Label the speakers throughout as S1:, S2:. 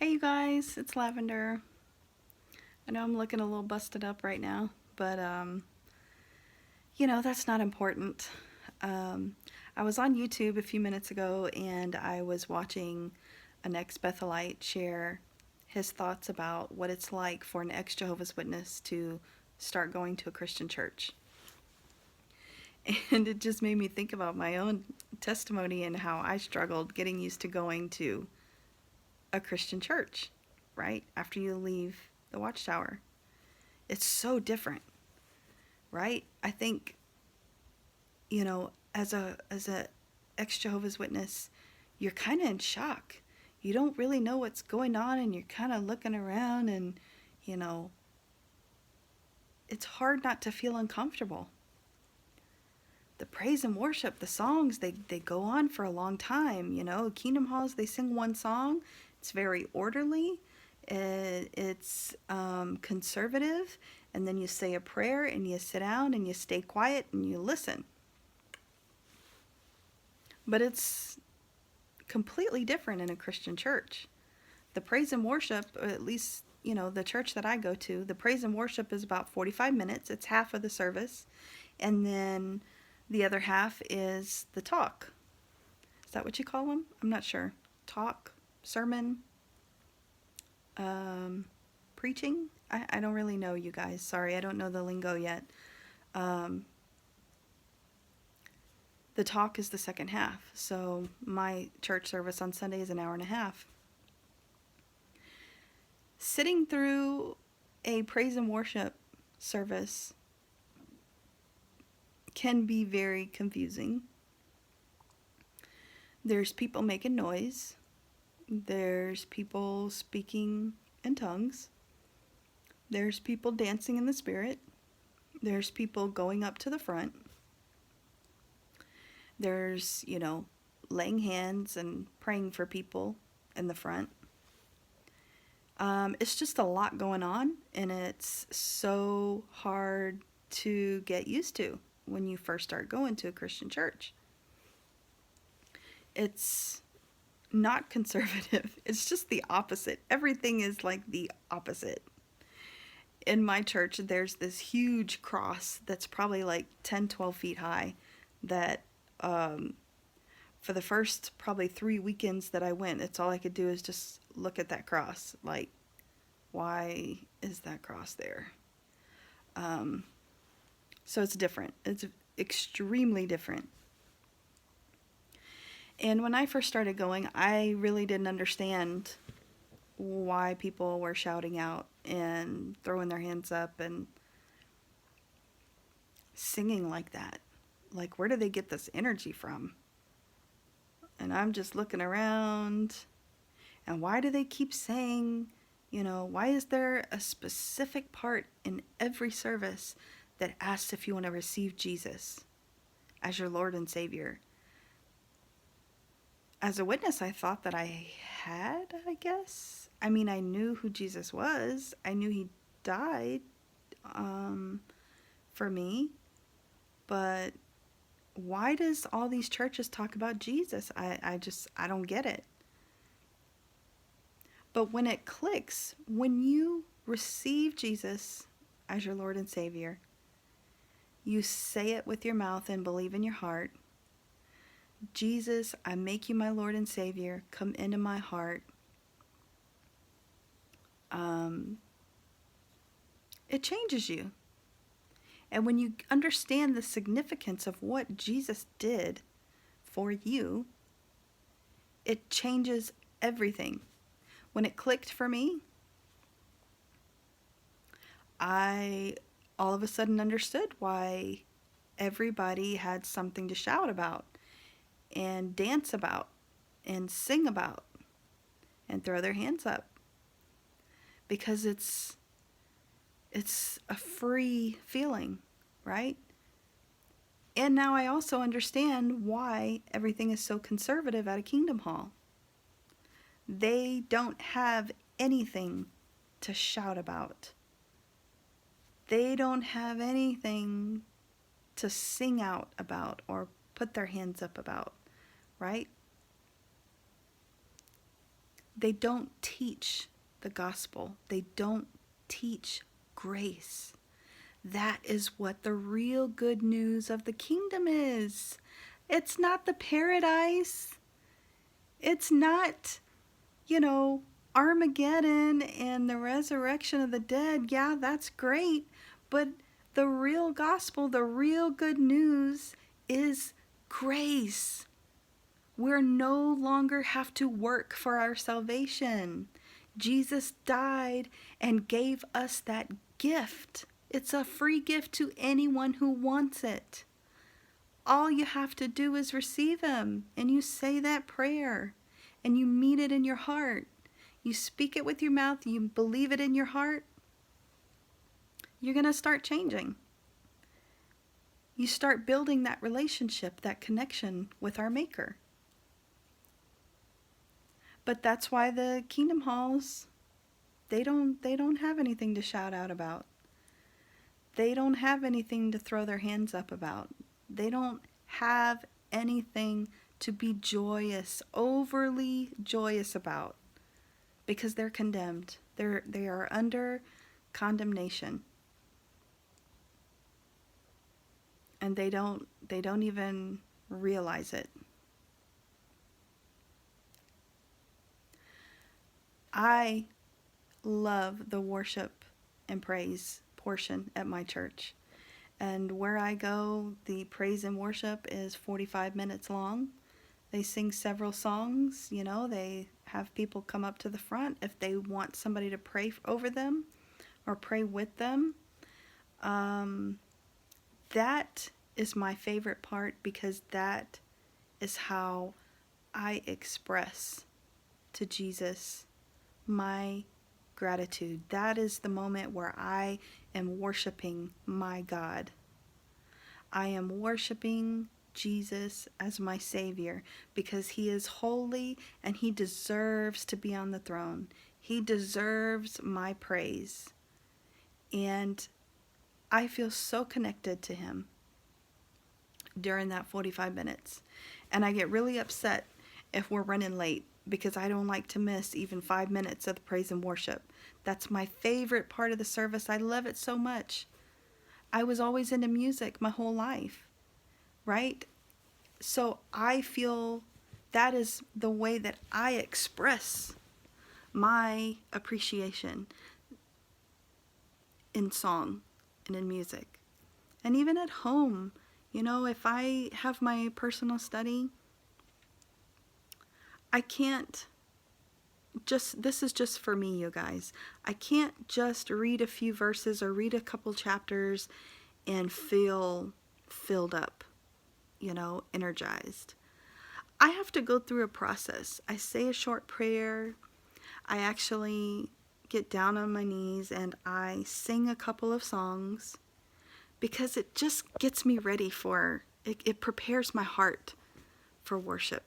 S1: Hey you guys, it's Lavender. I know I'm looking a little busted up right now, but that's not important. Um, I was on YouTube a few minutes ago and I was watching an ex Bethelite share his thoughts about what it's like for an ex Jehovah's Witness to start going to a Christian church. And it just made me think about my own testimony and how I struggled getting used to going to a Christian church, right? After you leave the watchtower. It's so different, right? I think, as a ex Jehovah's Witness, you're kind of in shock. You don't really know what's going on and you're kind of looking around and, you know, it's hard not to feel uncomfortable. The praise and worship, the songs, they go on for a long time. Kingdom halls, they sing one song. It's very orderly. It's conservative. And then you say a prayer and you sit down and you stay quiet and you listen. But it's completely different in a Christian church. The praise and worship, at least, the church that I go to, the praise and worship is about 45 minutes. It's half of the service. And then the other half is the talk. Is that what you call them? I'm not sure. Talk, sermon, um, preaching. I don't really know, you guys. Sorry, I don't know the lingo yet. Um, the talk is the second half. So my church service on Sunday is an hour and a half. Sitting through a praise and worship service can be very confusing. There's people making noise. There's people speaking in tongues. There's people dancing in the spirit. There's people going up to the front. There's, laying hands and praying for people in the front. It's just a lot going on, and it's so hard to get used to when you first start going to a Christian church. It's not conservative, it's just the opposite. Everything is like the opposite. In my church, there's this huge cross that's probably like 10, 12 feet high that for the first probably 3 weekends that I went, it's all I could do is just look at that cross. Like, why is that cross there? Um, so it's different. It's extremely different. And when I first started going, I really didn't understand why people were shouting out and throwing their hands up and singing like that. Like, where do they get this energy from? And I'm just looking around. And why do they keep saying, why is there a specific part in every service that asks if you want to receive Jesus as your Lord and Savior? As a witness, I thought that I had, I guess. I mean, I knew who Jesus was. I knew he died for me. But why does all these churches talk about Jesus? I don't get it. But when it clicks, when you receive Jesus as your Lord and Savior, you say it with your mouth and believe in your heart, Jesus, I make you my Lord and Savior. Come into my heart. It changes you. And when you understand the significance of what Jesus did for you, it changes everything. When it clicked for me, I all of a sudden understood why everybody had something to shout about and dance about and sing about and throw their hands up, because it's a free feeling, right? And now I also understand why everything is so conservative at a Kingdom Hall. They don't have anything to shout about. They don't have anything to sing out about or put their hands up about, right? They don't teach the gospel. They don't teach grace. That is what the real good news of the kingdom is. It's not the paradise. It's not, Armageddon and the resurrection of the dead. Yeah, that's great. But the real gospel, the real good news is grace. We no longer have to work for our salvation. Jesus died and gave us that gift. It's a free gift to anyone who wants it. All you have to do is receive Him, and you say that prayer, and you mean it in your heart. You speak it with your mouth, you believe it in your heart. You're going to start changing. You start building that relationship, that connection with our Maker. But that's why the kingdom halls, they don't have anything to shout out about. They don't have anything to throw their hands up about. They don't have anything to be joyous, overly joyous about, because they're condemned. They are under condemnation. And they don't even realize it. I love the worship and praise portion at my church. And where I go, the praise and worship is 45 minutes long. They sing several songs, they have people come up to the front if they want somebody to pray over them or pray with them. That is my favorite part, because that is how I express to Jesus my gratitude. That is the moment where I am worshiping my God. I am worshiping Jesus as my Savior, because He is holy and He deserves to be on the throne. He deserves my praise. And I feel so connected to Him during that 45 minutes. And I get really upset if we're running late, because I don't like to miss even 5 minutes of the praise and worship. That's my favorite part of the service. I love it so much. I was always into music my whole life, right? So I feel that is the way that I express my appreciation in song and in music. And even at home, if I have my personal study, I can't this is just for me, you guys. I can't just read a few verses or read a couple chapters and feel filled up, energized. I have to go through a process. I say a short prayer. I actually get down on my knees and I sing a couple of songs, because it just gets me ready it prepares my heart for worship.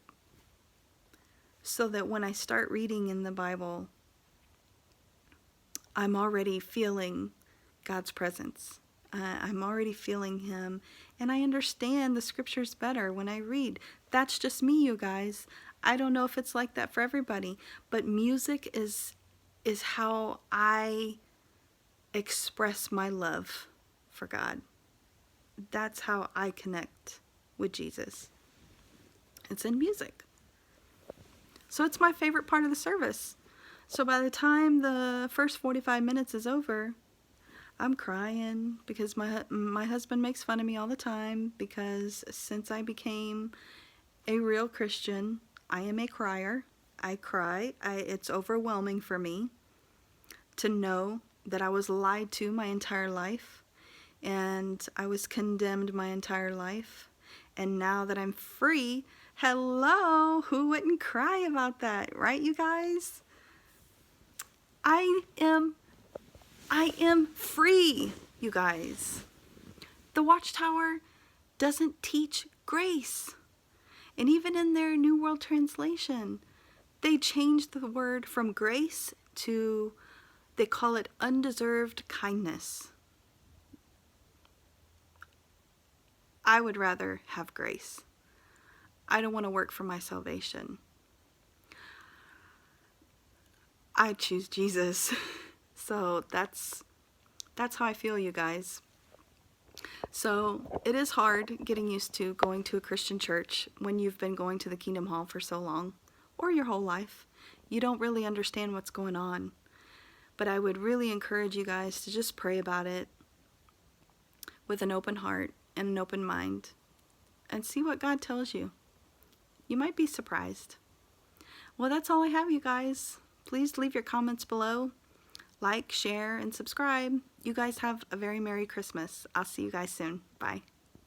S1: So that when I start reading in the Bible, I'm already feeling God's presence. I'm already feeling Him, and I understand the scriptures better when I read. That's just me, you guys. I don't know if it's like that for everybody, but music is how I express my love for God. That's how I connect with Jesus. It's in music. So it's my favorite part of the service. So by the time the first 45 minutes is over, I'm crying, because my husband makes fun of me all the time, because since I became a real Christian, I am a crier. I cry. It's overwhelming for me to know that I was lied to my entire life, and I was condemned my entire life. And now that I'm free, hello, who wouldn't cry about that, right, you guys? I am free, you guys. The Watchtower doesn't teach grace. And even in their New World Translation, they changed the word from grace to, they call it undeserved kindness. I would rather have grace. I don't want to work for my salvation. I choose Jesus. So that's how I feel, you guys. So it is hard getting used to going to a Christian church when you've been going to the Kingdom Hall for so long, or your whole life. You don't really understand what's going on. But I would really encourage you guys to just pray about it with an open heart and an open mind and see what God tells you. You might be surprised. Well, that's all I have, you guys. Please leave your comments below. Like, share, and subscribe. You guys have a very Merry Christmas. I'll see you guys soon. Bye.